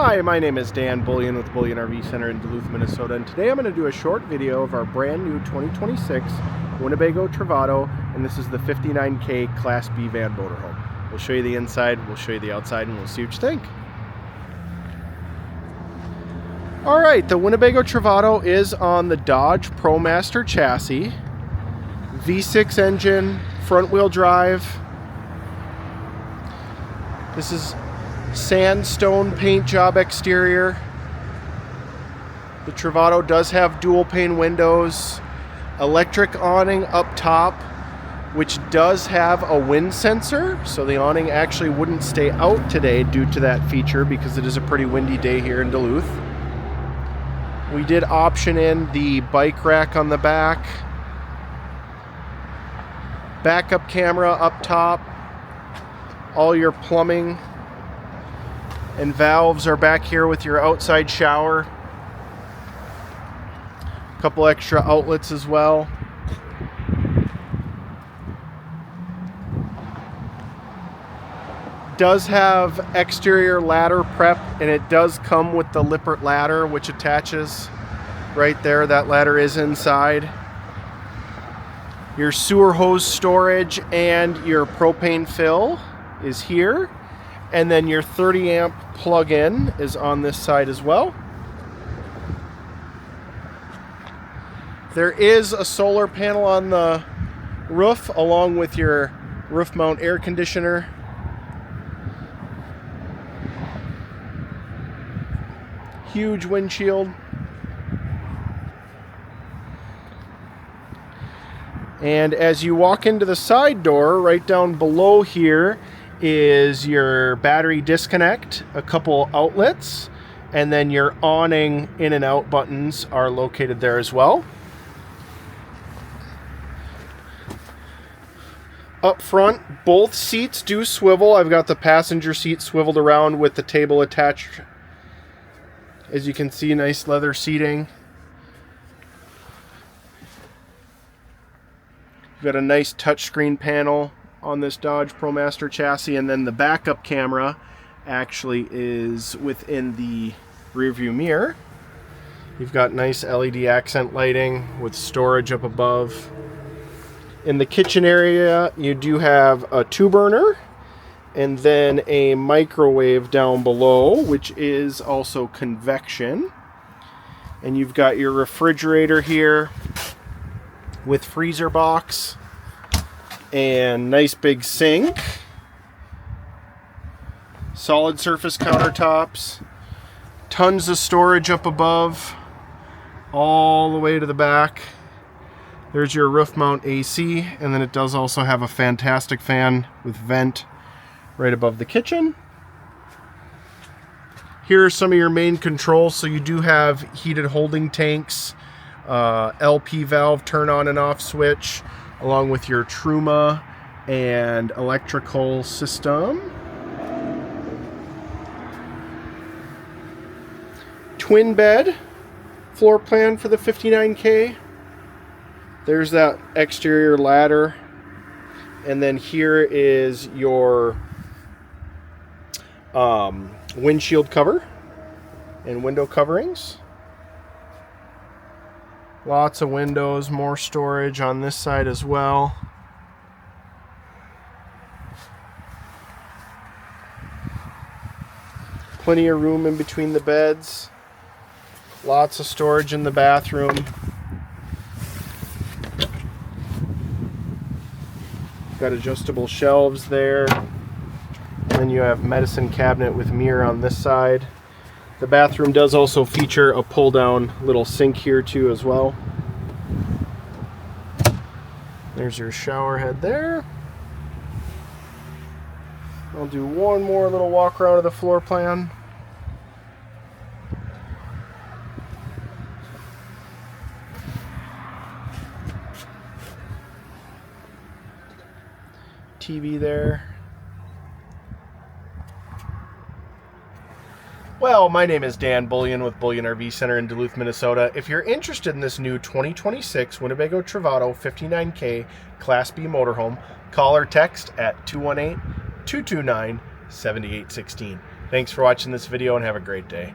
Hi, my name is Dan Bullion with Bullion RV Center in Duluth, Minnesota, and today I'm going to do a short video of our brand new 2026 Winnebago Travato, and this is the 59K Class B van motorhome. We'll show you the inside, we'll show you the outside, and we'll see what you think. Alright, the Winnebago Travato is on the Dodge ProMaster chassis, V6 engine, front wheel drive. This is sandstone paint job exterior. The Travato does have dual pane windows, electric awning up top, which does have a wind sensor, so the awning actually wouldn't stay out today due to that feature because it is a pretty windy day here in Duluth. We did option in the bike rack on the back, backup camera up top, all your plumbing and valves are back here with your outside shower. A couple extra outlets as well. Does have exterior ladder prep, and it does come with the Lippert ladder, which attaches right there. That ladder is inside. Your sewer hose storage and your propane fill is here. And then your 30 amp plug-in is on this side as well. There is a solar panel on the roof along with your roof mount air conditioner. Huge windshield. And as you walk into the side door, right down below here is your battery disconnect, a couple outlets, and then your awning in and out buttons are located there as well. Up front, both seats do swivel. I've got the passenger seat swiveled around with the table attached. As you can see, nice leather seating. You've got a nice touchscreen panel on this Dodge ProMaster chassis, and then the backup camera actually is within the rear view mirror. You've got nice LED accent lighting with storage up above. In the kitchen area, you do have a 2-burner and then a microwave down below, which is also convection. And you've got your refrigerator here with freezer box and nice big sink, solid surface countertops, tons of storage up above all the way to the back. There's your roof mount AC, and then it does also have a fantastic fan with vent right above the kitchen. Here are some of your main controls. So you do have heated holding tanks, LP valve turn on and off switch, along with your Truma and electrical system. Twin bed floor plan for the 59K. There's that exterior ladder. And then here is your windshield cover and window coverings. Lots of windows, more storage on this side as well. Plenty of room in between the beds. Lots of storage in the bathroom. Got adjustable shelves there. And then you have medicine cabinet with mirror on this side. The bathroom does also feature a pull-down little sink here too as well. There's your shower head there. I'll do one more little walk around of the floor plan. TV there. Well, my name is Dan Bullion with Bullion RV Center in Duluth, Minnesota. If you're interested in this new 2026 Winnebago Travato 59K Class B Motorhome, call or text at 218-229-7816. Thanks for watching this video and have a great day.